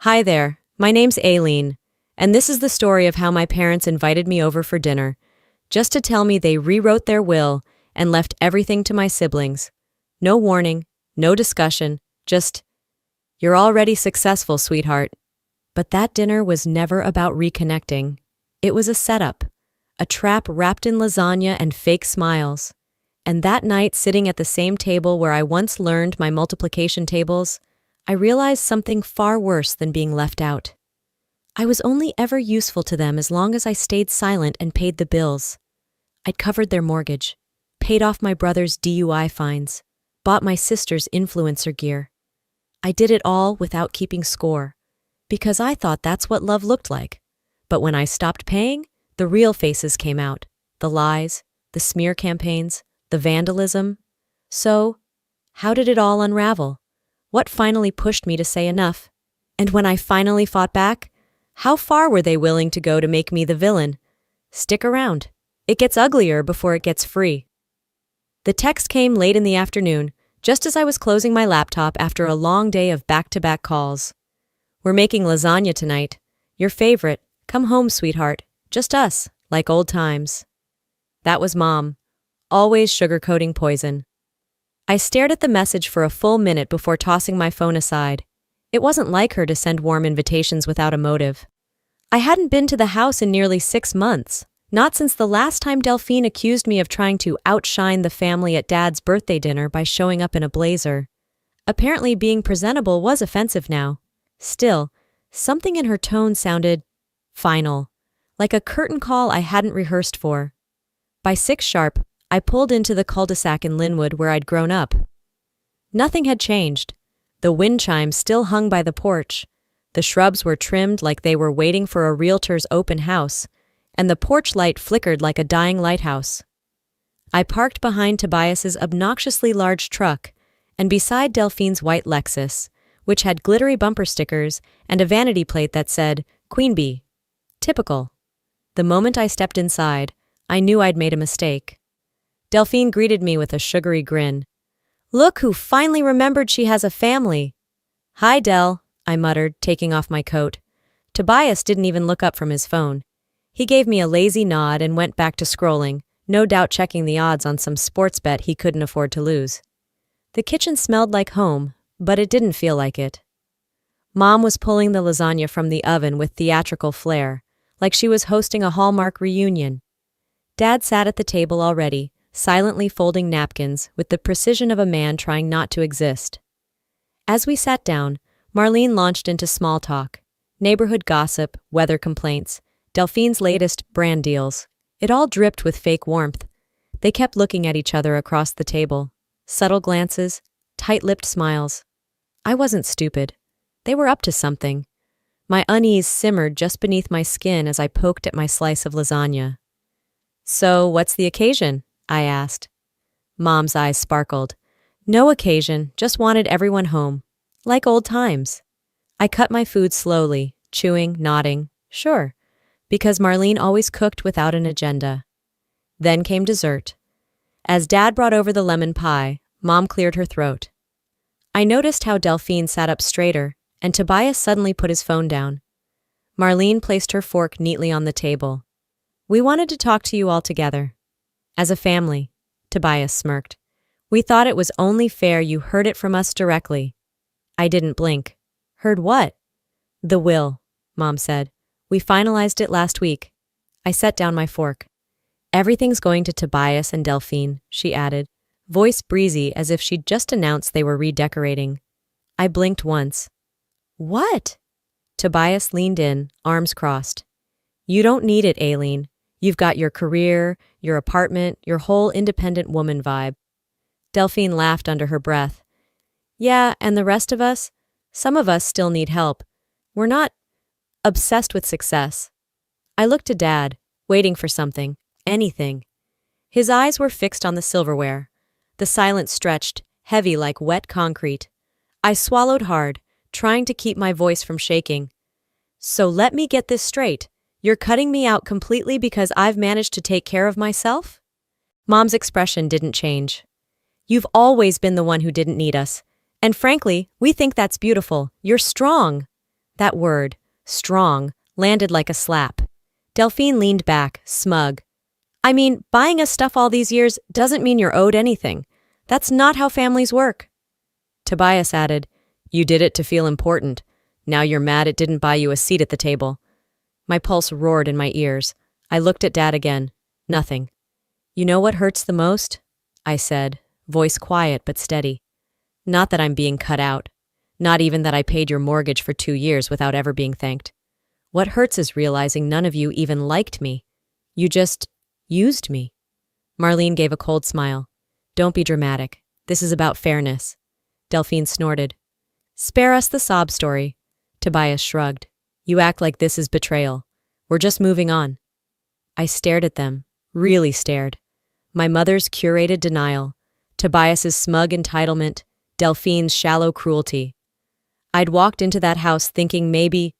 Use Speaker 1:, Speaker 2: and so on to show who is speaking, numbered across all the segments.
Speaker 1: Hi there, my name's Aileen, and this is the story of how my parents invited me over for dinner, just to tell me they rewrote their will and left everything to my siblings. No warning, no discussion, just, "You're already successful, sweetheart." But that dinner was never about reconnecting. It was a setup, a trap wrapped in lasagna and fake smiles. And that night, sitting at the same table where I once learned my multiplication tables, I realized something far worse than being left out. I was only ever useful to them as long as I stayed silent and paid the bills. I'd covered their mortgage, paid off my brother's DUI fines, bought my sister's influencer gear. I did it all without keeping score, because I thought that's what love looked like. But when I stopped paying, the real faces came out. The lies, the smear campaigns, the vandalism. So, how did it all unravel? What finally pushed me to say enough? And when I finally fought back, how far were they willing to go to make me the villain? Stick around. It gets uglier before it gets free. The text came late in the afternoon, just as I was closing my laptop after a long day of back-to-back calls. "We're making lasagna tonight. Your favorite. Come home, sweetheart. Just us, like old times." That was Mom, always sugarcoating poison. I stared at the message for a full minute before tossing my phone aside. It wasn't like her to send warm invitations without a motive. I hadn't been to the house in nearly 6 months, not since the last time Delphine accused me of trying to outshine the family at Dad's birthday dinner by showing up in a blazer. Apparently being presentable was offensive now. Still, something in her tone sounded final, like a curtain call I hadn't rehearsed for. By 6 sharp, I pulled into the cul-de-sac in Linwood where I'd grown up. Nothing had changed. The wind chimes still hung by the porch. The shrubs were trimmed like they were waiting for a realtor's open house, and the porch light flickered like a dying lighthouse. I parked behind Tobias's obnoxiously large truck and beside Delphine's white Lexus, which had glittery bumper stickers and a vanity plate that said, "Queen Bee." Typical. The moment I stepped inside, I knew I'd made a mistake. Delphine greeted me with a sugary grin. "Look who finally remembered she has a family." "Hi, Del," I muttered, taking off my coat. Tobias didn't even look up from his phone. He gave me a lazy nod and went back to scrolling, no doubt checking the odds on some sports bet he couldn't afford to lose. The kitchen smelled like home, but it didn't feel like it. Mom was pulling the lasagna from the oven with theatrical flair, like she was hosting a Hallmark reunion. Dad sat at the table already, silently folding napkins with the precision of a man trying not to exist. As we sat down, Marlene launched into small talk, neighborhood gossip, weather complaints, Delphine's latest brand deals. It all dripped with fake warmth. They kept looking at each other across the table. Subtle glances, tight-lipped smiles. I wasn't stupid. They were up to something. My unease simmered just beneath my skin as I poked at my slice of lasagna. "So, what's the occasion?" I asked. Mom's eyes sparkled. "No occasion, just wanted everyone home. Like old times." I cut my food slowly, chewing, nodding. Sure, because Marlene always cooked without an agenda. Then came dessert. As Dad brought over the lemon pie, Mom cleared her throat. I noticed how Delphine sat up straighter, and Tobias suddenly put his phone down. Marlene placed her fork neatly on the table. "We wanted to talk to you all together. As a family," Tobias smirked. "We thought it was only fair you heard it from us directly." I didn't blink. "Heard what?" "The will," Mom said. "We finalized it last week." I set down my fork. "Everything's going to Tobias and Delphine," she added, voice breezy as if she'd just announced they were redecorating. I blinked once. "What?" Tobias leaned in, arms crossed. "You don't need it, Aileen. You've got your career, your apartment, your whole independent woman vibe." Delphine laughed under her breath. "Yeah, and the rest of us? Some of us still need help. We're not obsessed with success." I looked to Dad, waiting for something, anything. His eyes were fixed on the silverware. The silence stretched, heavy like wet concrete. I swallowed hard, trying to keep my voice from shaking. "So let me get this straight. You're cutting me out completely because I've managed to take care of myself?" Mom's expression didn't change. "You've always been the one who didn't need us. And frankly, we think that's beautiful. You're strong." That word, strong, landed like a slap. Delphine leaned back, smug. I mean, buying us stuff all these years doesn't mean you're owed anything. That's not how families work. Tobias added, You did it to feel important. Now you're mad it didn't buy you a seat at the table. My pulse roared in my ears. I looked at Dad again. Nothing. You know what hurts the most? I said, voice quiet but steady. Not that I'm being cut out. Not even that I paid your mortgage for 2 years without ever being thanked. What hurts is realizing none of you even liked me. You just used me. Marlene gave a cold smile. Don't be dramatic. This is about fairness. Delphine snorted. Spare us the sob story. Tobias shrugged. You act like this is betrayal. We're just moving on. I stared at them, really stared. My mother's curated denial, Tobias's smug entitlement, Delphine's shallow cruelty. I'd walked into that house thinking maybe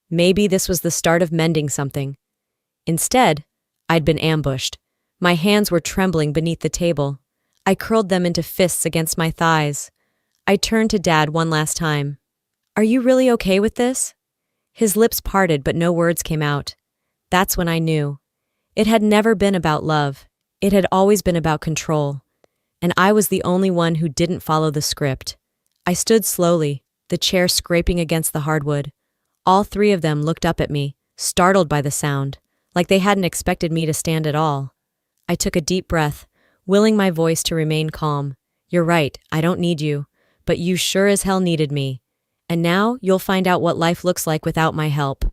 Speaker 1: this was the start of mending something. Instead, I'd been ambushed. My hands were trembling beneath the table. I curled them into fists against my thighs. I turned to Dad one last time. Are you really okay with this? His lips parted, but no words came out. That's when I knew. It had never been about love. It had always been about control. And I was the only one who didn't follow the script. I stood slowly, the chair scraping against the hardwood. All 3 of them looked up at me, startled by the sound, like they hadn't expected me to stand at all. I took a deep breath, willing my voice to remain calm. You're right, I don't need you, but you sure as hell needed me. And now you'll find out what life looks like without my help.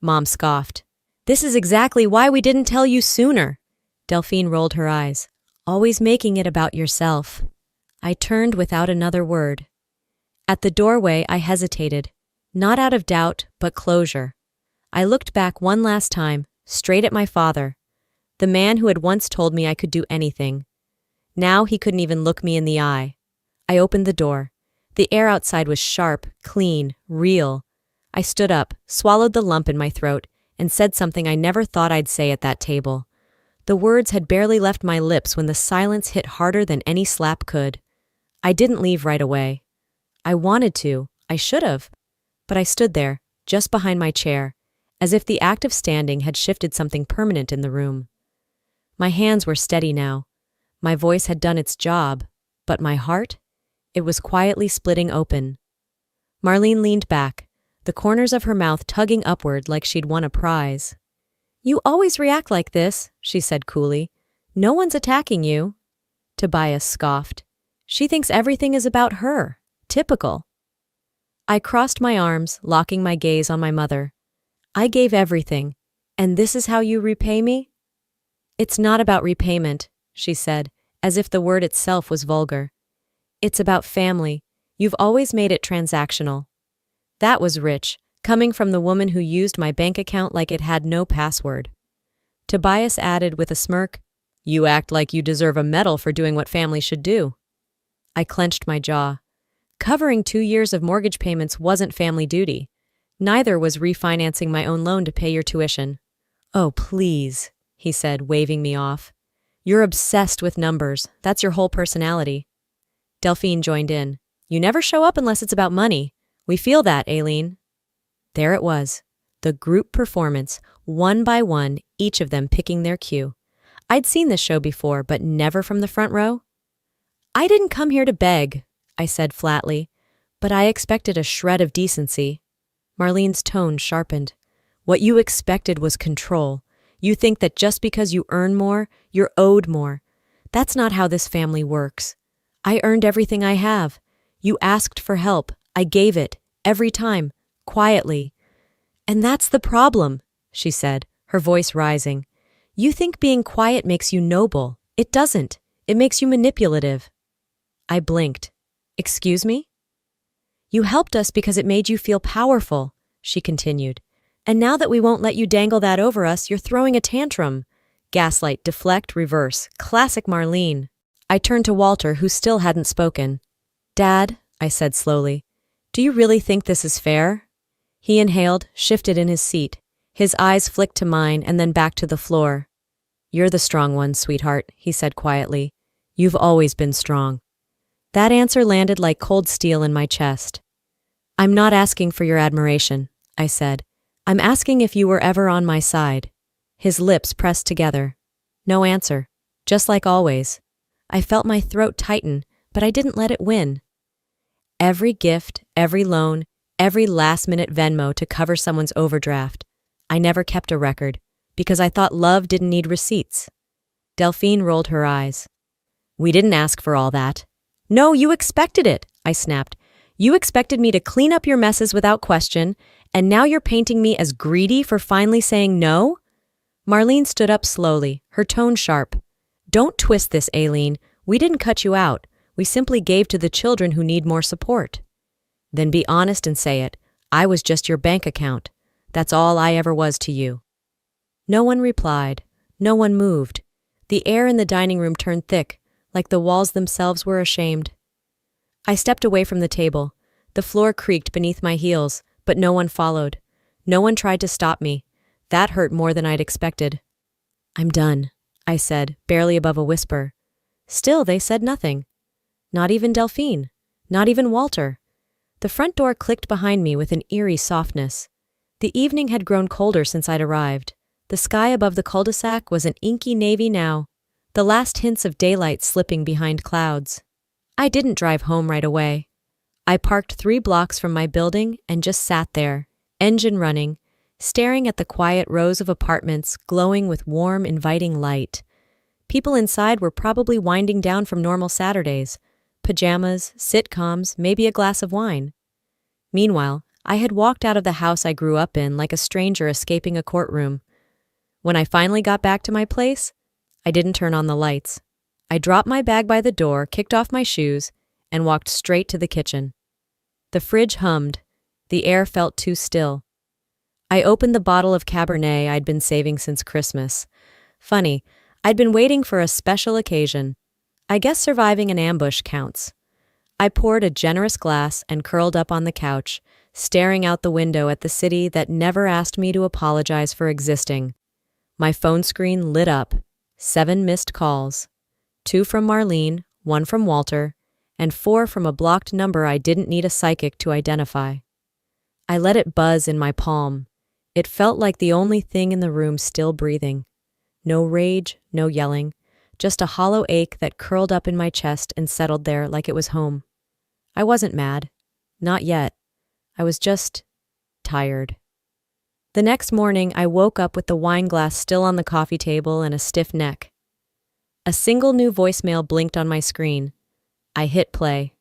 Speaker 1: Mom scoffed. This is exactly why we didn't tell you sooner. Delphine rolled her eyes. Always making it about yourself. I turned without another word. At the doorway, I hesitated, not out of doubt, but closure. I looked back one last time, straight at my father, the man who had once told me I could do anything. Now he couldn't even look me in the eye. I opened the door. The air outside was sharp, clean, real. I stood up, swallowed the lump in my throat, and said something I never thought I'd say at that table. The words had barely left my lips when the silence hit harder than any slap could. I didn't leave right away. I wanted to, I should have. But I stood there, just behind my chair, as if the act of standing had shifted something permanent in the room. My hands were steady now. My voice had done its job, but my heart? It was quietly splitting open. Marlene leaned back, the corners of her mouth tugging upward like she'd won a prize. You always react like this, she said coolly. No one's attacking you. Tobias scoffed. She thinks everything is about her. Typical. I crossed my arms, locking my gaze on my mother. I gave everything, and this is how you repay me? It's not about repayment, she said, as if the word itself was vulgar. It's about family. You've always made it transactional. That was rich, coming from the woman who used my bank account like it had no password. Tobias added with a smirk, You act like you deserve a medal for doing what family should do. I clenched my jaw. Covering 2 years of mortgage payments wasn't family duty. Neither was refinancing my own loan to pay your tuition. Oh, please, he said, waving me off. You're obsessed with numbers. That's your whole personality. Delphine joined in. You never show up unless it's about money. We feel that, Aileen. There it was. The group performance, one by one, each of them picking their cue. I'd seen this show before, but never from the front row. I didn't come here to beg, I said flatly, but I expected a shred of decency. Marlene's tone sharpened. What you expected was control. You think that just because you earn more, you're owed more. That's not how this family works. I earned everything I have. You asked for help. I gave it, every time, quietly. And that's the problem, she said, her voice rising. You think being quiet makes you noble. It doesn't. It makes you manipulative. I blinked. Excuse me? You helped us because it made you feel powerful, she continued. And now that we won't let you dangle that over us, you're throwing a tantrum. Gaslight, deflect, reverse. Classic Marlene. I turned to Walter, who still hadn't spoken. Dad, I said slowly, do you really think this is fair? He inhaled, shifted in his seat. His eyes flicked to mine and then back to the floor. You're the strong one, sweetheart, he said quietly. You've always been strong. That answer landed like cold steel in my chest. I'm not asking for your admiration, I said. I'm asking if you were ever on my side. His lips pressed together. No answer. Just like always. I felt my throat tighten, but I didn't let it win. Every gift, every loan, every last-minute Venmo to cover someone's overdraft. I never kept a record, because I thought love didn't need receipts. Delphine rolled her eyes. We didn't ask for all that. No, you expected it, I snapped. You expected me to clean up your messes without question, and now you're painting me as greedy for finally saying no? Marlene stood up slowly, her tone sharp. Don't twist this, Aileen. We didn't cut you out. We simply gave to the children who need more support. Then be honest and say it. I was just your bank account. That's all I ever was to you. No one replied. No one moved. The air in the dining room turned thick, like the walls themselves were ashamed. I stepped away from the table. The floor creaked beneath my heels, but no one followed. No one tried to stop me. That hurt more than I'd expected. I'm done, I said, barely above a whisper. Still, they said nothing. Not even Delphine. Not even Walter. The front door clicked behind me with an eerie softness. The evening had grown colder since I'd arrived. The sky above the cul-de-sac was an inky navy now, the last hints of daylight slipping behind clouds. I didn't drive home right away. I parked 3 blocks from my building and just sat there, engine running, staring at the quiet rows of apartments glowing with warm, inviting light. People inside were probably winding down from normal Saturdays, pajamas, sitcoms, maybe a glass of wine. Meanwhile, I had walked out of the house I grew up in like a stranger escaping a courtroom. When I finally got back to my place, I didn't turn on the lights. I dropped my bag by the door, kicked off my shoes, and walked straight to the kitchen. The fridge hummed. The air felt too still. I opened the bottle of Cabernet I'd been saving since Christmas. Funny, I'd been waiting for a special occasion. I guess surviving an ambush counts. I poured a generous glass and curled up on the couch, staring out the window at the city that never asked me to apologize for existing. My phone screen lit up. 7 missed calls. 2 from Marlene, 1 from Walter, and 4 from a blocked number I didn't need a psychic to identify. I let it buzz in my palm. It felt like the only thing in the room still breathing. No rage, no yelling, just a hollow ache that curled up in my chest and settled there like it was home. I wasn't mad. Not yet. I was just tired. The next morning, I woke up with the wine glass still on the coffee table and a stiff neck. A single new voicemail blinked on my screen. I hit play.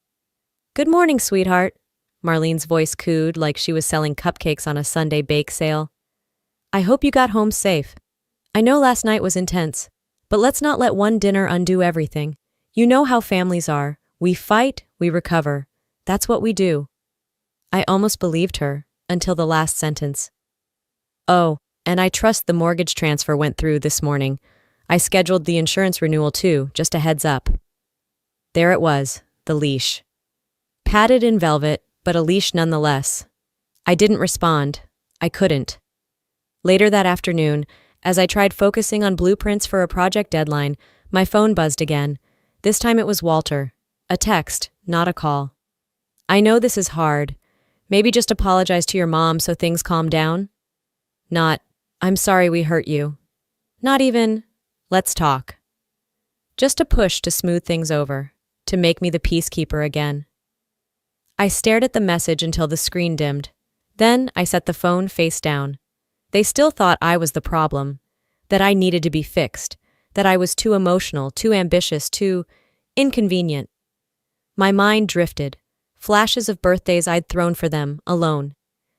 Speaker 1: Good morning, sweetheart. Marlene's voice cooed like she was selling cupcakes on a Sunday bake sale. I hope you got home safe. I know last night was intense, but let's not let one dinner undo everything. You know how families are. We fight, we recover. That's what we do. I almost believed her, until the last sentence. Oh, and I trust the mortgage transfer went through this morning. I scheduled the insurance renewal too, just a heads up. There it was, the leash. Padded in velvet, but a leash nonetheless. I didn't respond. I couldn't. Later that afternoon, as I tried focusing on blueprints for a project deadline, my phone buzzed again. This time it was Walter. A text, not a call. I know this is hard. Maybe just apologize to your mom so things calm down? Not, I'm sorry we hurt you. Not even, let's talk. Just a push to smooth things over, to make me the peacekeeper again. I stared at the message until the screen dimmed. Then I set the phone face down. They still thought I was the problem, that I needed to be fixed, that I was too emotional, too ambitious, too inconvenient. My mind drifted, flashes of birthdays I'd thrown for them, alone.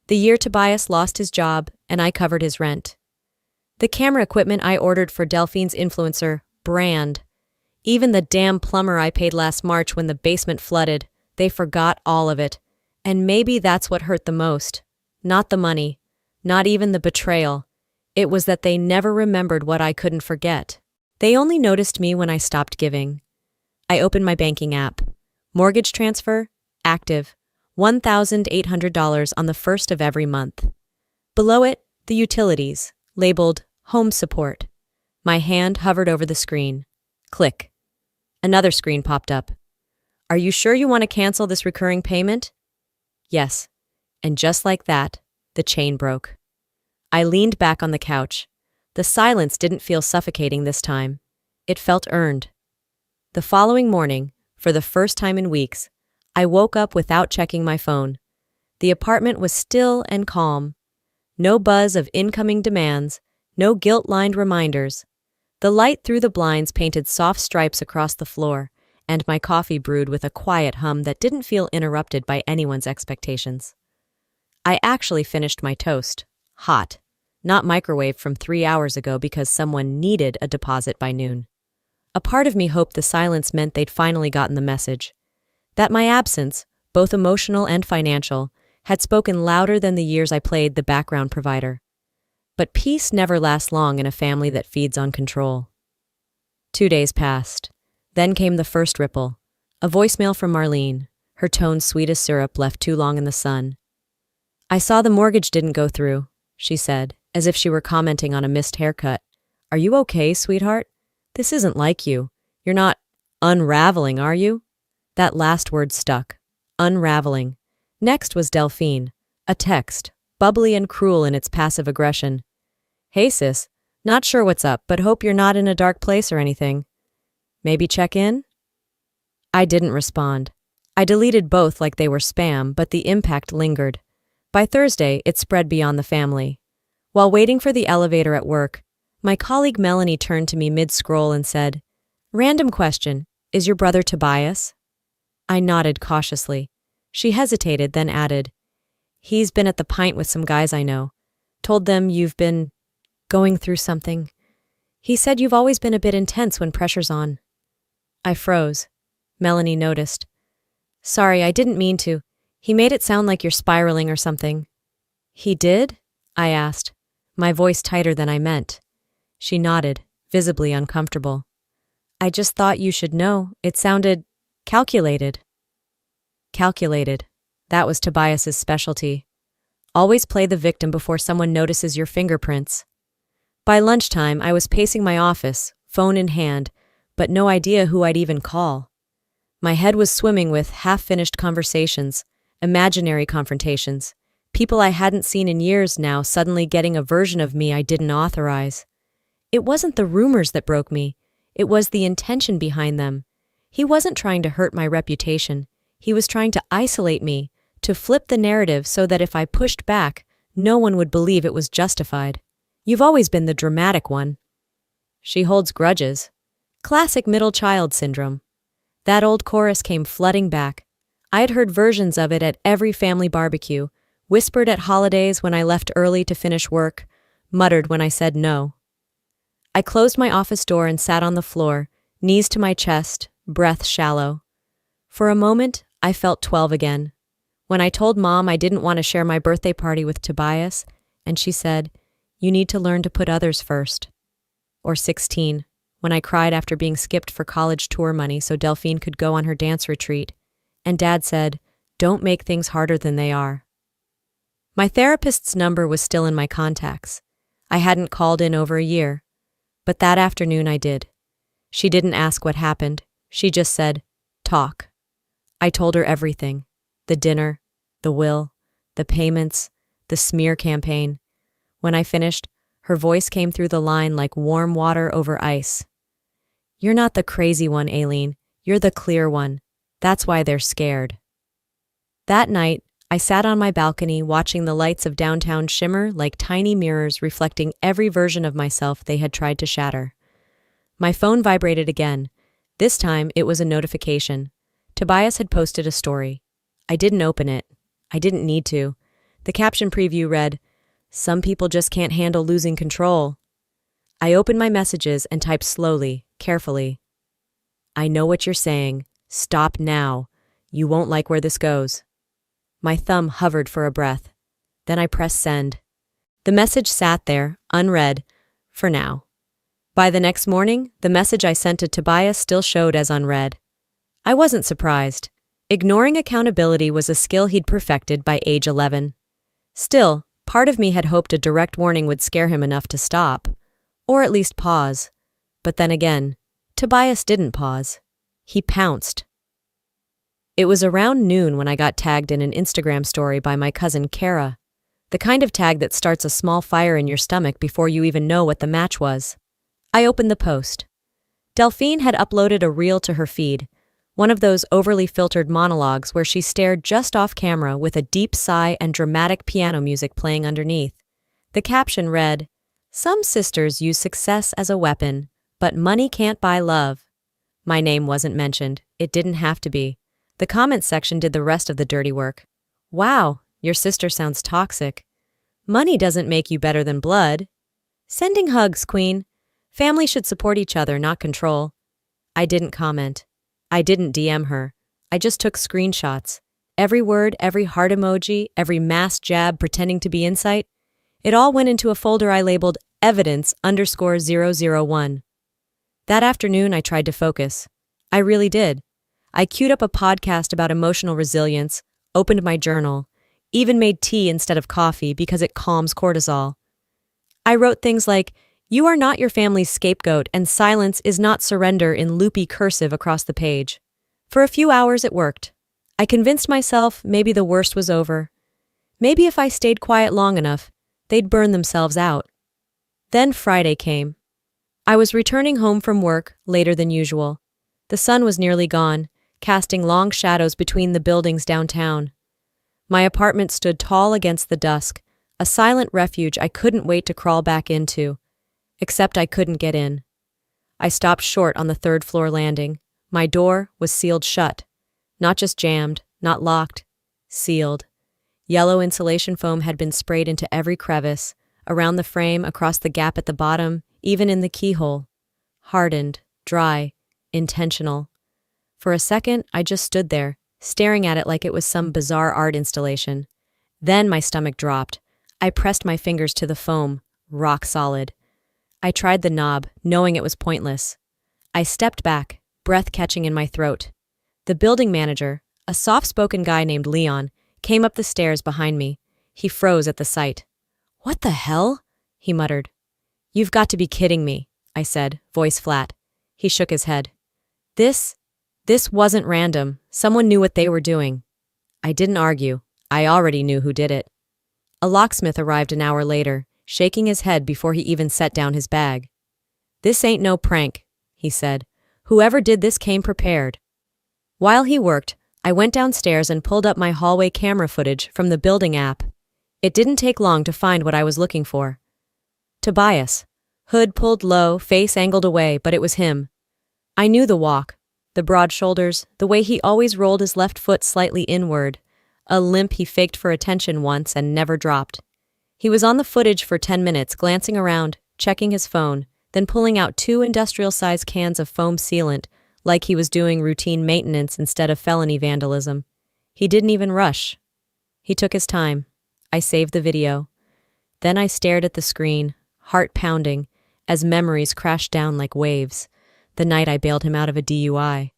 Speaker 1: The year Tobias lost his job, and I covered his rent. The camera equipment I ordered for Delphine's influencer, Brand. Even the damn plumber I paid last March when the basement flooded, they forgot all of it. And maybe that's what hurt the most. Not the money. Not even the betrayal. It was that they never remembered what I couldn't forget. They only noticed me when I stopped giving. I opened my banking app. Mortgage transfer, active. $1,800 on the first of every month. Below it, the utilities, labeled Home Support. My hand hovered over the screen. Click. Another screen popped up. Are you sure you want to cancel this recurring payment? Yes. And just like that, the chain broke. I leaned back on the couch. The silence didn't feel suffocating this time. It felt earned. The following morning, for the first time in weeks, I woke up without checking my phone. The apartment was still and calm. No buzz of incoming demands, no guilt-lined reminders. The light through the blinds painted soft stripes across the floor, and my coffee brewed with a quiet hum that didn't feel interrupted by anyone's expectations. I actually finished my toast, hot, not microwaved from 3 hours ago because someone needed a deposit by noon. A part of me hoped the silence meant they'd finally gotten the message. That my absence, both emotional and financial, had spoken louder than the years I played the background provider. But peace never lasts long in a family that feeds on control. 2 days passed. Then came the first ripple. A voicemail from Marlene, her tone sweet as syrup left too long in the sun. "I saw the mortgage didn't go through," she said, as if she were commenting on a missed haircut. "Are you okay, sweetheart? This isn't like you. You're not unraveling, are you?" That last word stuck. Unraveling. Next was Delphine. A text, bubbly and cruel in its passive aggression. "Hey sis, not sure what's up, but hope you're not in a dark place or anything. Maybe check in?" I didn't respond. I deleted both like they were spam, but the impact lingered. By Thursday, it spread beyond the family. While waiting for the elevator at work, my colleague Melanie turned to me mid-scroll and said, "Random question, is your brother Tobias?" I nodded cautiously. She hesitated, then added, "He's been at the pint with some guys I know. Told them you've been going through something. He said you've always been a bit intense when pressure's on." I froze. Melanie noticed. "Sorry, I didn't mean to. He made it sound like you're spiraling or something." "He did?" I asked, my voice tighter than I meant. She nodded, visibly uncomfortable. "I just thought you should know. It sounded calculated." Calculated. That was Tobias's specialty. Always play the victim before someone notices your fingerprints. By lunchtime, I was pacing my office, phone in hand, but no idea who I'd even call. My head was swimming with half-finished conversations, imaginary confrontations, people I hadn't seen in years now suddenly getting a version of me I didn't authorize. It wasn't the rumors that broke me, it was the intention behind them. He wasn't trying to hurt my reputation, he was trying to isolate me, to flip the narrative so that if I pushed back, no one would believe it was justified. "You've always been the dramatic one." "She holds grudges." Classic middle child syndrome. That old chorus came flooding back. I had heard versions of it at every family barbecue, whispered at holidays when I left early to finish work, muttered when I said no. I closed my office door and sat on the floor, knees to my chest, breath shallow. For a moment, I felt 12 again. When I told Mom I didn't want to share my birthday party with Tobias, and she said, "You need to learn to put others first." Or 16. When I cried after being skipped for college tour money so Delphine could go on her dance retreat, and Dad said, "Don't make things harder than they are." My therapist's number was still in my contacts. I hadn't called in over a year, but that afternoon I did. She didn't ask what happened, she just said, "Talk." I told her everything, the dinner, the will, the payments, the smear campaign. When I finished, her voice came through the line like warm water over ice. "You're not the crazy one, Aileen. You're the clear one. That's why they're scared." That night, I sat on my balcony watching the lights of downtown shimmer like tiny mirrors reflecting every version of myself they had tried to shatter. My phone vibrated again. This time, it was a notification. Tobias had posted a story. I didn't open it. I didn't need to. The caption preview read, "Some people just can't handle losing control." I opened my messages and typed slowly, carefully. "I know what you're saying. Stop now. You won't like where this goes." My thumb hovered for a breath. Then I pressed send. The message sat there, unread, for now. By the next morning, the message I sent to Tobias still showed as unread. I wasn't surprised. Ignoring accountability was a skill he'd perfected by age 11. Still, part of me had hoped a direct warning would scare him enough to stop, or at least pause. But then again, Tobias didn't pause. He pounced. It was around noon when I got tagged in an Instagram story by my cousin Kara, the kind of tag that starts a small fire in your stomach before you even know what the match was. I opened the post. Delphine had uploaded a reel to her feed, one of those overly filtered monologues where she stared just off camera with a deep sigh and dramatic piano music playing underneath. The caption read, "Some sisters use success as a weapon, but money can't buy love." My name wasn't mentioned. It didn't have to be. The comments section did the rest of the dirty work. "Wow, your sister sounds toxic. Money doesn't make you better than blood. Sending hugs, Queen. Family should support each other, not control." I didn't comment. I didn't DM her. I just took screenshots. Every word, every heart emoji, every mass jab pretending to be insight, it all went into a folder I labeled evidence_001. That afternoon, I tried to focus. I really did. I queued up a podcast about emotional resilience, opened my journal, even made tea instead of coffee because it calms cortisol. I wrote things like, "You are not your family's scapegoat, and silence is not surrender" in loopy cursive across the page. For a few hours it worked. I convinced myself maybe the worst was over. Maybe if I stayed quiet long enough, they'd burn themselves out. Then Friday came. I was returning home from work later than usual. The sun was nearly gone, casting long shadows between the buildings downtown. My apartment stood tall against the dusk, a silent refuge I couldn't wait to crawl back into. Except I couldn't get in. I stopped short on the third-floor landing. My door was sealed shut. Not just jammed, not locked, sealed. Yellow insulation foam had been sprayed into every crevice, around the frame, across the gap at the bottom, even in the keyhole. Hardened, dry, intentional. For a second, I just stood there, staring at it like it was some bizarre art installation. Then my stomach dropped. I pressed my fingers to the foam, rock solid. I tried the knob, knowing it was pointless. I stepped back, breath catching in my throat. The building manager, a soft-spoken guy named Leon, came up the stairs behind me. He froze at the sight. "What the hell?" he muttered. "You've got to be kidding me," I said, voice flat. He shook his head. This wasn't random. Someone knew what they were doing." I didn't argue. I already knew who did it. A locksmith arrived an hour later, shaking his head before he even set down his bag. "This ain't no prank," he said. "Whoever did this came prepared." While he worked, I went downstairs and pulled up my hallway camera footage from the building app. It didn't take long to find what I was looking for. Tobias. Hood pulled low, face angled away, but it was him. I knew the walk, the broad shoulders, the way he always rolled his left foot slightly inward, a limp he faked for attention once and never dropped. He was on the footage for 10 minutes, glancing around, checking his phone, then pulling out 2 industrial-sized cans of foam sealant, like he was doing routine maintenance instead of felony vandalism. He didn't even rush. He took his time. I saved the video. Then I stared at the screen, heart pounding, as memories crashed down like waves. The night I bailed him out of a DUI.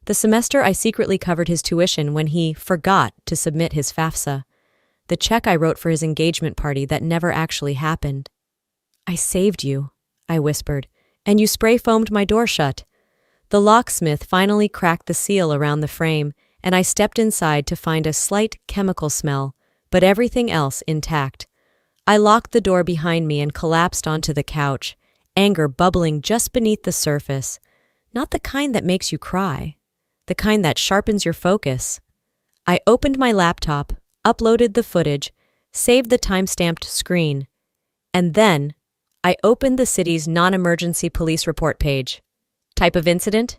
Speaker 1: The semester I secretly covered his tuition when he forgot to submit his FAFSA. The check I wrote for his engagement party that never actually happened. "I saved you," I whispered, "and you spray-foamed my door shut." The locksmith finally cracked the seal around the frame, and I stepped inside to find a slight chemical smell, but everything else intact. I locked the door behind me and collapsed onto the couch, anger bubbling just beneath the surface. Not the kind that makes you cry, the kind that sharpens your focus. I opened my laptop, uploaded the footage, saved the time-stamped screen, and then I opened the city's non-emergency police report page. Type of incident?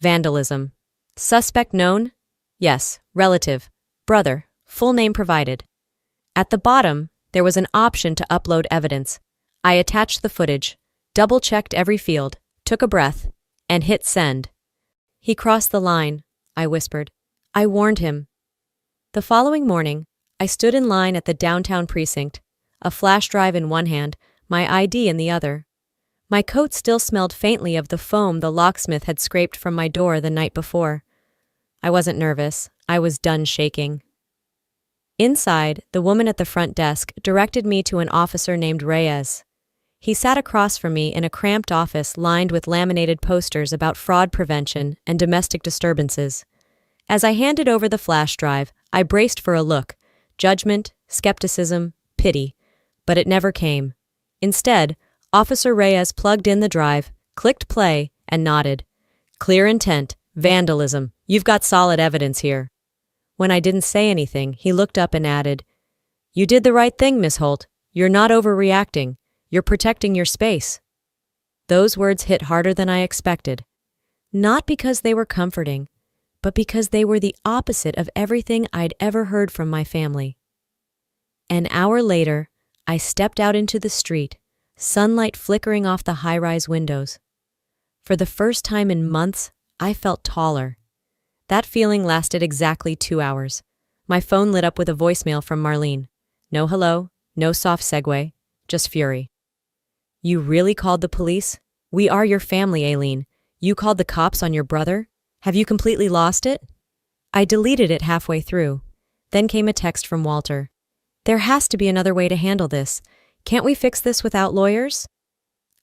Speaker 1: Vandalism. Suspect known? Yes, relative, brother, full name provided. At the bottom, there was an option to upload evidence. I attached the footage, double-checked every field, took a breath, and hit send. "He crossed the line," I whispered. I warned him. The following morning, I stood in line at the downtown precinct, a flash drive in one hand, my ID in the other. My coat still smelled faintly of the foam the locksmith had scraped from my door the night before. I wasn't nervous. I was done shaking. Inside, the woman at the front desk directed me to an officer named Reyes. He sat across from me in a cramped office lined with laminated posters about fraud prevention and domestic disturbances. As I handed over the flash drive, I braced for a look. Judgment, skepticism, pity. But it never came. Instead, Officer Reyes plugged in the drive, clicked play, and nodded. Clear intent, vandalism. You've got solid evidence here. When I didn't say anything, he looked up and added, You did the right thing, Miss Holt. You're not overreacting. You're protecting your space. Those words hit harder than I expected. Not because they were comforting, but because they were the opposite of everything I'd ever heard from my family. An hour later, I stepped out into the street, sunlight flickering off the high-rise windows. For the first time in months, I felt taller. That feeling lasted exactly 2 hours. My phone lit up with a voicemail from Marlene. No hello, no soft segue, just fury. You really called the police? We are your family, Aileen. You called the cops on your brother? Have you completely lost it? I deleted it halfway through. Then came a text from Walter. There has to be another way to handle this. Can't we fix this without lawyers?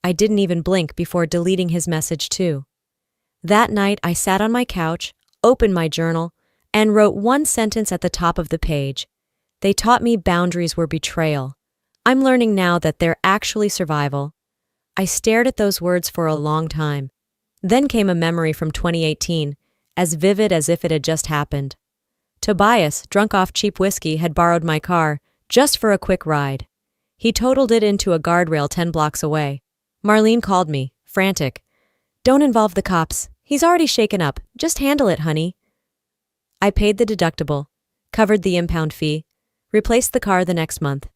Speaker 1: I didn't even blink before deleting his message too. That night I sat on my couch, opened my journal, and wrote one sentence at the top of the page. They taught me boundaries were betrayal. I'm learning now that they're actually survival. I stared at those words for a long time. Then came a memory from 2018, as vivid as if it had just happened. Tobias, drunk off cheap whiskey, had borrowed my car, just for a quick ride. He totaled it into a guardrail 10 blocks away. Marlene called me, frantic. Don't involve the cops. He's already shaken up. Just handle it, honey. I paid the deductible, covered the impound fee, replaced the car the next month.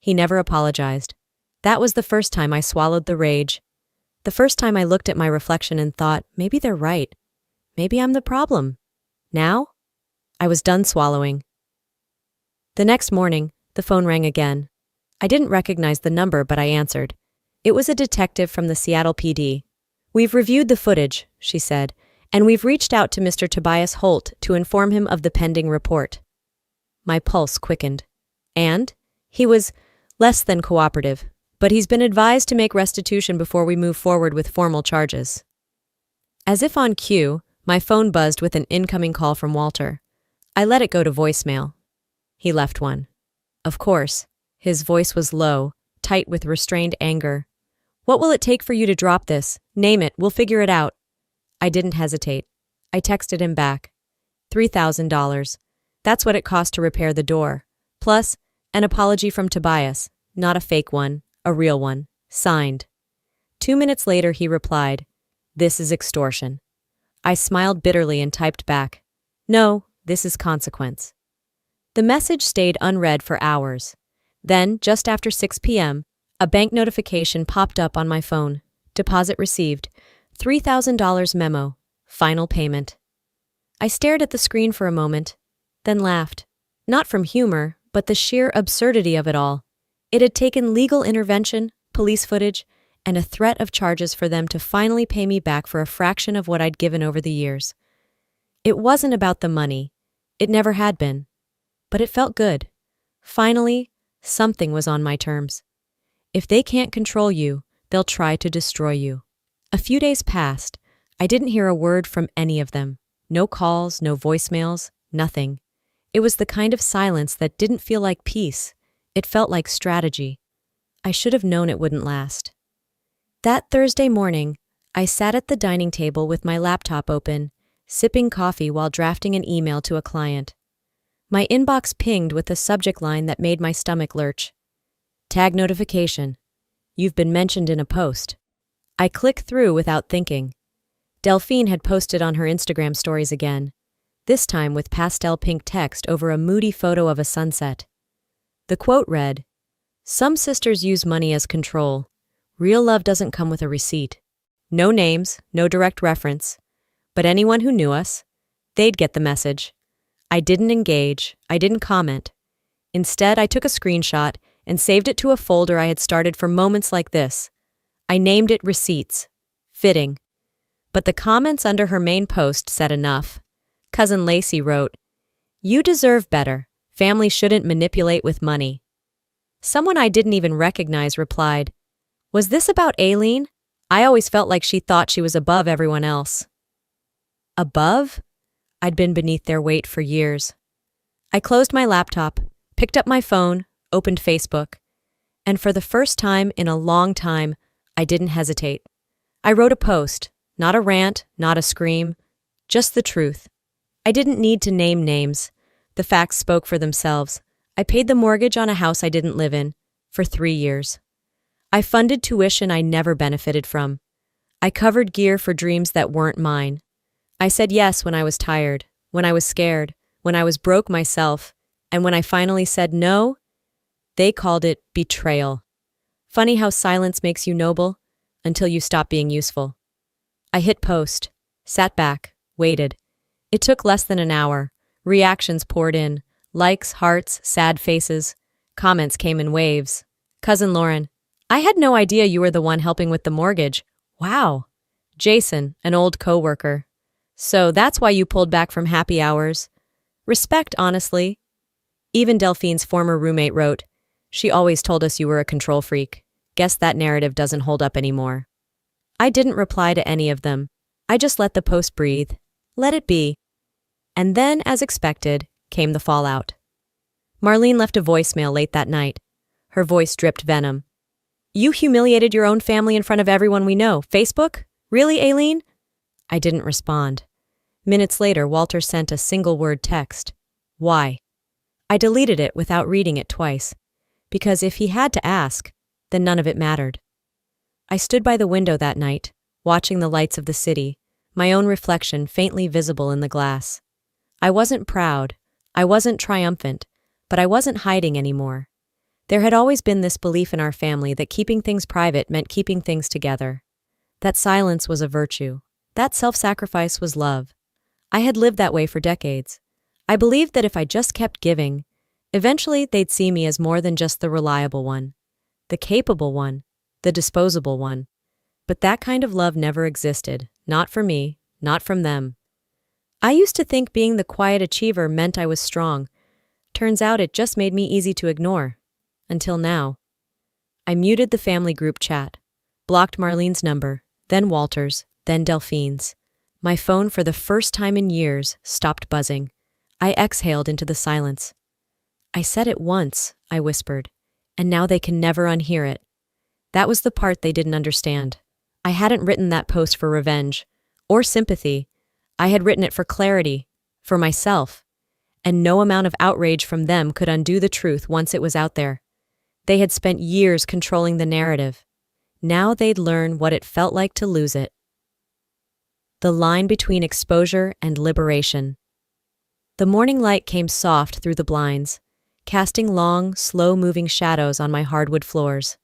Speaker 1: He never apologized. That was the first time I swallowed the rage. The first time I looked at my reflection and thought, maybe they're right. Maybe I'm the problem. Now? I was done swallowing. The next morning, the phone rang again. I didn't recognize the number, but I answered. It was a detective from the Seattle PD. We've reviewed the footage, she said, and we've reached out to Mr. Tobias Holt to inform him of the pending report. My pulse quickened. And? He was less than cooperative, but he's been advised to make restitution before we move forward with formal charges. As if on cue, my phone buzzed with an incoming call from Walter. I let it go to voicemail. He left one. Of course, his voice was low, tight with restrained anger. What will it take for you to drop this? Name it, we'll figure it out. I didn't hesitate. I texted him back. $3,000. That's what it cost to repair the door. Plus, an apology from Tobias. Not a fake one, a real one. Signed. 2 minutes later he replied, This is extortion. I smiled bitterly and typed back, No, this is consequence. The message stayed unread for hours. Then, just after 6 p.m., a bank notification popped up on my phone. Deposit received. $3,000 memo. Final payment. I stared at the screen for a moment, then laughed. Not from humor, but the sheer absurdity of it all. It had taken legal intervention, police footage, and a threat of charges for them to finally pay me back for a fraction of what I'd given over the years. It wasn't about the money. It never had been. But it felt good. Finally, something was on my terms. If they can't control you, they'll try to destroy you. A few days passed. I didn't hear a word from any of them. No calls, no voicemails, nothing. It was the kind of silence that didn't feel like peace. It felt like strategy. I should have known it wouldn't last. That Thursday morning, I sat at the dining table with my laptop open, sipping coffee while drafting an email to a client. My inbox pinged with a subject line that made my stomach lurch. Tag notification. You've been mentioned in a post. I clicked through without thinking. Delphine had posted on her Instagram stories again, this time with pastel pink text over a moody photo of a sunset. The quote read, Some sisters use money as control. Real love doesn't come with a receipt. No names, no direct reference. But anyone who knew us, they'd get the message. I didn't engage. I didn't comment. Instead, I took a screenshot and saved it to a folder I had started for moments like this. I named it Receipts. Fitting. But the comments under her main post said enough. Cousin Lacey wrote, You deserve better. Family shouldn't manipulate with money. Someone I didn't even recognize replied, Was this about Aileen? I always felt like she thought she was above everyone else. Above? I'd been beneath their weight for years. I closed my laptop, picked up my phone, opened Facebook, and for the first time in a long time, I didn't hesitate. I wrote a post, not a rant, not a scream, just the truth. I didn't need to name names. The facts spoke for themselves. I paid the mortgage on a house I didn't live in for 3 years. I funded tuition I never benefited from. I covered gear for dreams that weren't mine. I said yes when I was tired, when I was scared, when I was broke myself, and when I finally said no, they called it betrayal. Funny how silence makes you noble until you stop being useful. I hit post, sat back, waited. It took less than an hour. Reactions poured in. Likes, hearts, sad faces. Comments came in waves. Cousin Lauren, I had no idea you were the one helping with the mortgage. Wow. Jason, an old coworker. So that's why you pulled back from happy hours. Respect, honestly. Even Delphine's former roommate wrote, she always told us you were a control freak. Guess that narrative doesn't hold up anymore. I didn't reply to any of them. I just let the post breathe. Let it be. And then, as expected, came the fallout. Marlene left a voicemail late that night. Her voice dripped venom. You humiliated your own family in front of everyone we know. Facebook? Really, Aileen? I didn't respond. Minutes later, Walter sent a single-word text. Why? I deleted it without reading it twice, because if he had to ask, then none of it mattered. I stood by the window that night, watching the lights of the city, my own reflection faintly visible in the glass. I wasn't proud, I wasn't triumphant, but I wasn't hiding anymore. There had always been this belief in our family that keeping things private meant keeping things together. That silence was a virtue. That self-sacrifice was love. I had lived that way for decades. I believed that if I just kept giving, eventually they'd see me as more than just the reliable one, the capable one, the disposable one. But that kind of love never existed, not for me, not from them. I used to think being the quiet achiever meant I was strong. Turns out it just made me easy to ignore. Until now. I muted the family group chat, blocked Marlene's number, then Walter's, then Delphine's. My phone, for the first time in years, stopped buzzing. I exhaled into the silence. I said it once, I whispered, and now they can never unhear it. That was the part they didn't understand. I hadn't written that post for revenge or sympathy. I had written it for clarity, for myself, and no amount of outrage from them could undo the truth once it was out there. They had spent years controlling the narrative. Now they'd learn what it felt like to lose it. The line between exposure and liberation. The morning light came soft through the blinds, casting long, slow-moving shadows on my hardwood floors.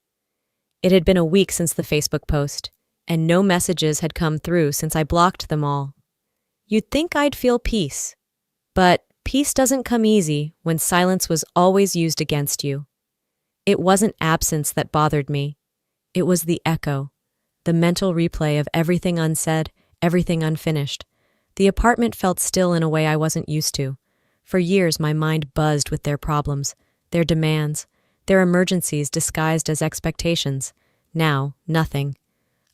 Speaker 1: It had been a week since the Facebook post, and no messages had come through since I blocked them all. You'd think I'd feel peace, but peace doesn't come easy when silence was always used against you. It wasn't absence that bothered me. It was the echo, the mental replay of everything unsaid, everything unfinished. The apartment felt still in a way I wasn't used to. For years, my mind buzzed with their problems, their demands, their emergencies disguised as expectations. Now, nothing.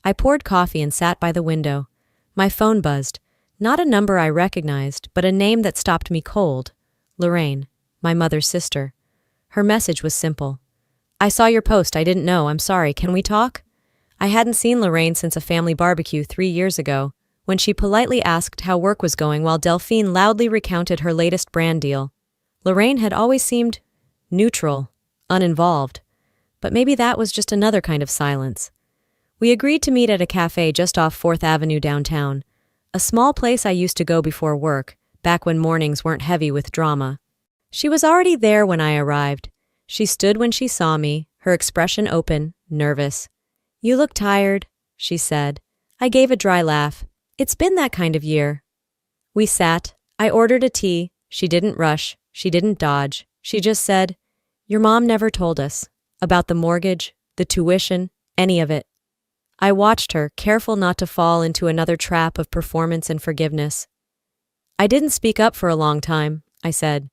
Speaker 1: I poured coffee and sat by the window. My phone buzzed. Not a number I recognized, but a name that stopped me cold. Lorraine, my mother's sister. Her message was simple. I saw your post. I didn't know. I'm sorry. Can we talk? I hadn't seen Lorraine since a family barbecue 3 years ago, when she politely asked how work was going while Delphine loudly recounted her latest brand deal. Lorraine had always seemed neutral, uninvolved, but maybe that was just another kind of silence. We agreed to meet at a cafe just off 4th Avenue downtown, a small place I used to go before work, back when mornings weren't heavy with drama. She was already there when I arrived. She stood when she saw me, her expression open, nervous. You look tired, she said. I gave a dry laugh. It's been that kind of year. We sat. I ordered a tea. She didn't rush. She didn't dodge. She just said, your mom never told us about the mortgage, the tuition, any of it. I watched her, careful not to fall into another trap of performance and forgiveness. I didn't speak up for a long time, I said.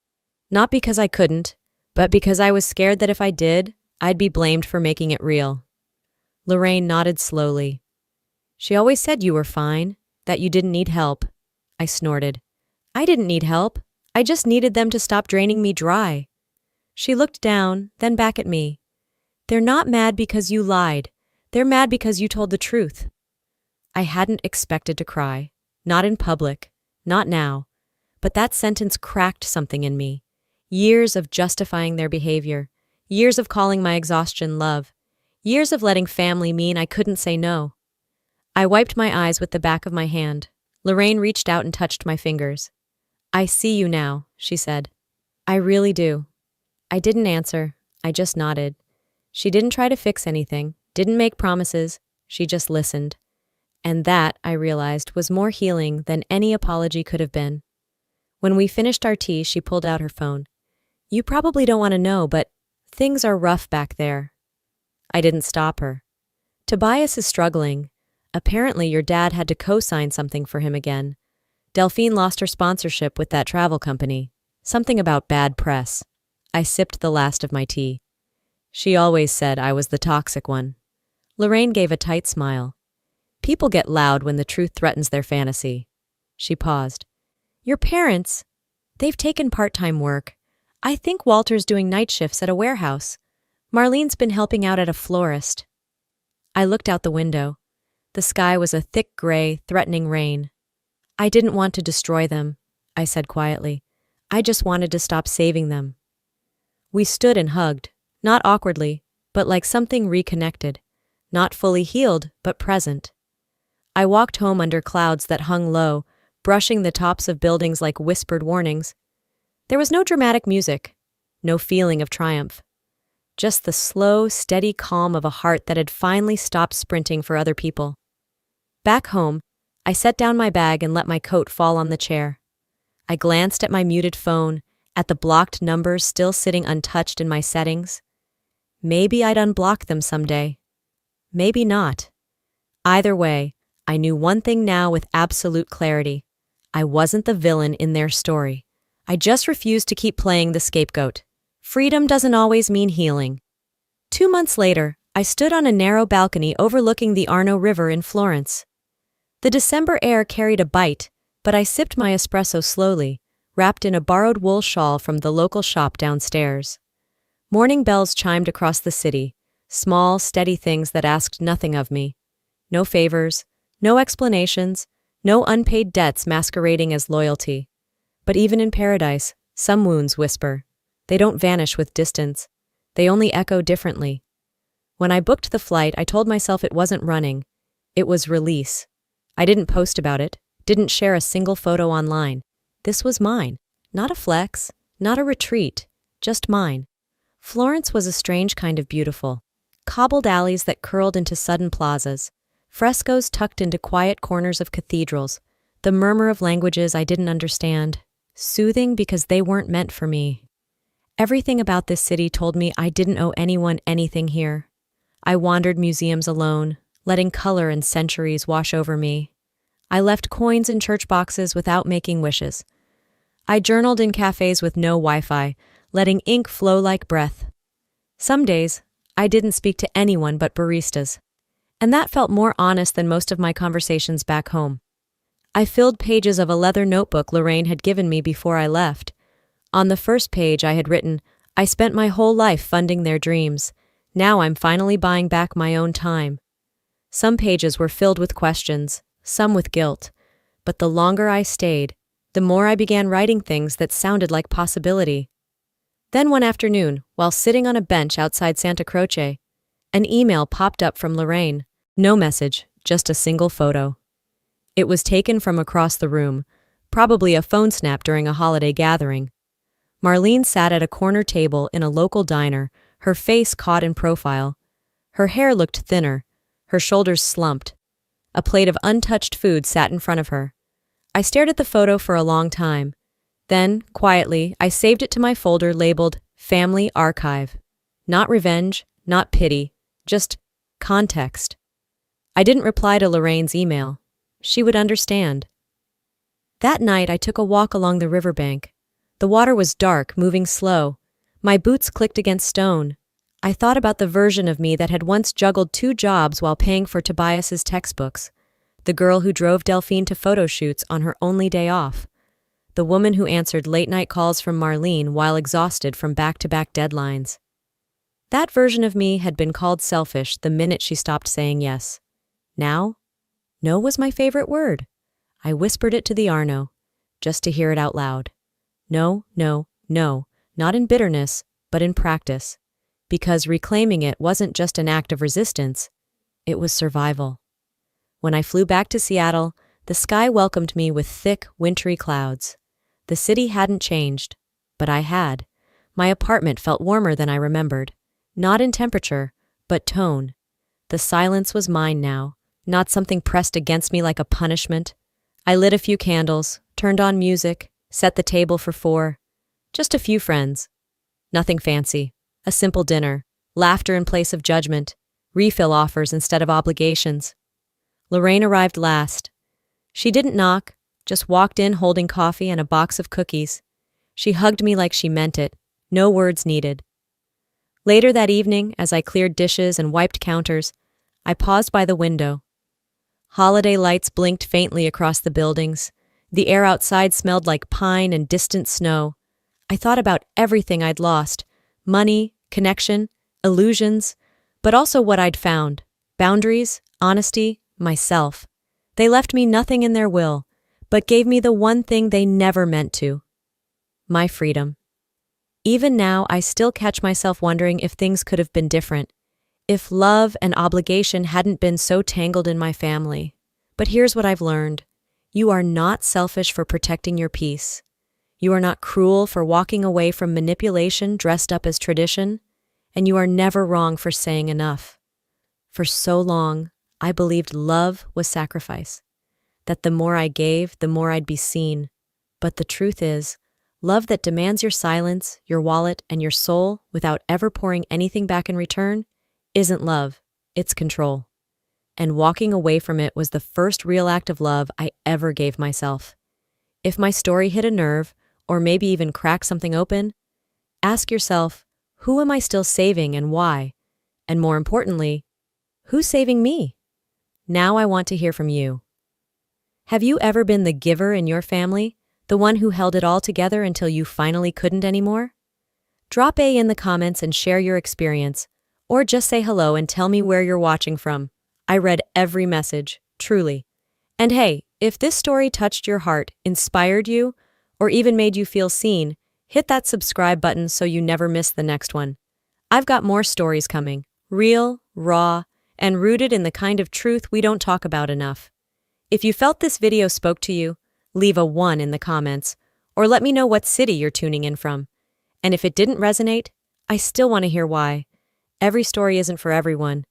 Speaker 1: Not because I couldn't, but because I was scared that if I did, I'd be blamed for making it real. Lorraine nodded slowly. She always said you were fine, that you didn't need help. I snorted. I didn't need help. I just needed them to stop draining me dry. She looked down, then back at me. They're not mad because you lied. They're mad because you told the truth. I hadn't expected to cry. Not in public. Not now. But that sentence cracked something in me. Years of justifying their behavior. Years of calling my exhaustion love. Years of letting family mean I couldn't say no. I wiped my eyes with the back of my hand. Lorraine reached out and touched my fingers. I see you now, she said. I really do. I didn't answer. I just nodded. She didn't try to fix anything, didn't make promises. She just listened. And that, I realized, was more healing than any apology could have been. When we finished our tea, she pulled out her phone. You probably don't want to know, but things are rough back there. I didn't stop her. Tobias is struggling. Apparently your dad had to co-sign something for him again. Delphine lost her sponsorship with that travel company. Something about bad press. I sipped the last of my tea. She always said I was the toxic one. Lorraine gave a tight smile. People get loud when the truth threatens their fantasy. She paused. Your parents, they've taken part-time work. I think Walter's doing night shifts at a warehouse. Marlene's been helping out at a florist. I looked out the window. The sky was a thick gray, threatening rain. I didn't want to destroy them, I said quietly. I just wanted to stop saving them. We stood and hugged, not awkwardly, but like something reconnected, not fully healed, but present. I walked home under clouds that hung low, brushing the tops of buildings like whispered warnings. There was no dramatic music, no feeling of triumph. Just the slow, steady calm of a heart that had finally stopped sprinting for other people. Back home, I set down my bag and let my coat fall on the chair. I glanced at my muted phone, at the blocked numbers still sitting untouched in my settings. Maybe I'd unblock them someday. Maybe not. Either way, I knew one thing now with absolute clarity. I wasn't the villain in their story. I just refused to keep playing the scapegoat. Freedom doesn't always mean healing. 2 months later, I stood on a narrow balcony overlooking the Arno River in Florence. The December air carried a bite, but I sipped my espresso slowly, wrapped in a borrowed wool shawl from the local shop downstairs. Morning bells chimed across the city, small, steady things that asked nothing of me. No favors, no explanations, no unpaid debts masquerading as loyalty. But even in paradise, some wounds whisper. They don't vanish with distance. They only echo differently. When I booked the flight, I told myself it wasn't running. It was release. I didn't post about it, didn't share a single photo online. This was mine. Not a flex, not a retreat, just mine. Florence was a strange kind of beautiful. Cobbled alleys that curled into sudden plazas, frescoes tucked into quiet corners of cathedrals, the murmur of languages I didn't understand, soothing because they weren't meant for me. Everything about this city told me I didn't owe anyone anything here. I wandered museums alone, letting color and centuries wash over me. I left coins in church boxes without making wishes. I journaled in cafes with no Wi-Fi, letting ink flow like breath. Some days, I didn't speak to anyone but baristas. And that felt more honest than most of my conversations back home. I filled pages of a leather notebook Lorraine had given me before I left. On the first page I had written, I spent my whole life funding their dreams. Now I'm finally buying back my own time. Some pages were filled with questions, some with guilt. But the longer I stayed, the more I began writing things that sounded like possibility. Then one afternoon, while sitting on a bench outside Santa Croce, an email popped up from Lorraine. No message, just a single photo. It was taken from across the room, probably a phone snap during a holiday gathering. Marlene sat at a corner table in a local diner, her face caught in profile. Her hair looked thinner, her shoulders slumped. A plate of untouched food sat in front of her. I stared at the photo for a long time. Then, quietly, I saved it to my folder labeled Family Archive. Not revenge, not pity, just context. I didn't reply to Lorraine's email. She would understand. That night, I took a walk along the riverbank. The water was dark, moving slow. My boots clicked against stone. I thought about the version of me that had once juggled 2 jobs while paying for Tobias's textbooks. The girl who drove Delphine to photo shoots on her only day off. the woman who answered late-night calls from Marlene while exhausted from back-to-back deadlines. That version of me had been called selfish the minute she stopped saying yes. Now, no was my favorite word. I whispered it to the Arno, just to hear it out loud. No, no, no, not in bitterness, but in practice. Because reclaiming it wasn't just an act of resistance, it was survival. When I flew back to Seattle, the sky welcomed me with thick, wintry clouds. The city hadn't changed, but I had. My apartment felt warmer than I remembered. Not in temperature, but tone. The silence was mine now, not something pressed against me like a punishment. I lit a few candles, turned on music, set the table for 4. Just a few friends. Nothing fancy. A simple dinner, laughter in place of judgment, refill offers instead of obligations. Lorraine arrived last. She didn't knock, just walked in holding coffee and a box of cookies. She hugged me like she meant it, no words needed. Later that evening, as I cleared dishes and wiped counters, I paused by the window. Holiday lights blinked faintly across the buildings. The air outside smelled like pine and distant snow. I thought about everything I'd lost: money, connection, illusions, but also what I'd found: boundaries, honesty, myself. They left me nothing in their will, but gave me the one thing they never meant to: my freedom. Even now, I still catch myself wondering if things could have been different, if love and obligation hadn't been so tangled in my family. But here's what I've learned. You are not selfish for protecting your peace. You are not cruel for walking away from manipulation dressed up as tradition, and you are never wrong for saying enough. For so long, I believed love was sacrifice, that the more I gave, the more I'd be seen. But the truth is, love that demands your silence, your wallet, and your soul without ever pouring anything back in return isn't love, it's control. And walking away from it was the first real act of love I ever gave myself. If my story hit a nerve, or maybe even cracked something open, ask yourself, who am I still saving and why? And more importantly, who's saving me? Now I want to hear from you. Have you ever been the giver in your family? The one who held it all together until you finally couldn't anymore? Drop A in the comments and share your experience, or just say hello and tell me where you're watching from. I read every message, truly. And hey, if this story touched your heart, inspired you, or even made you feel seen, hit that subscribe button so you never miss the next one. I've got more stories coming, real, raw, and rooted in the kind of truth we don't talk about enough. If you felt this video spoke to you, leave a 1 in the comments, or let me know what city you're tuning in from. And if it didn't resonate, I still want to hear why. Every story isn't for everyone,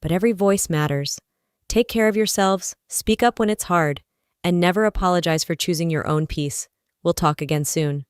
Speaker 1: but every voice matters. Take care of yourselves, speak up when it's hard, and never apologize for choosing your own peace. We'll talk again soon.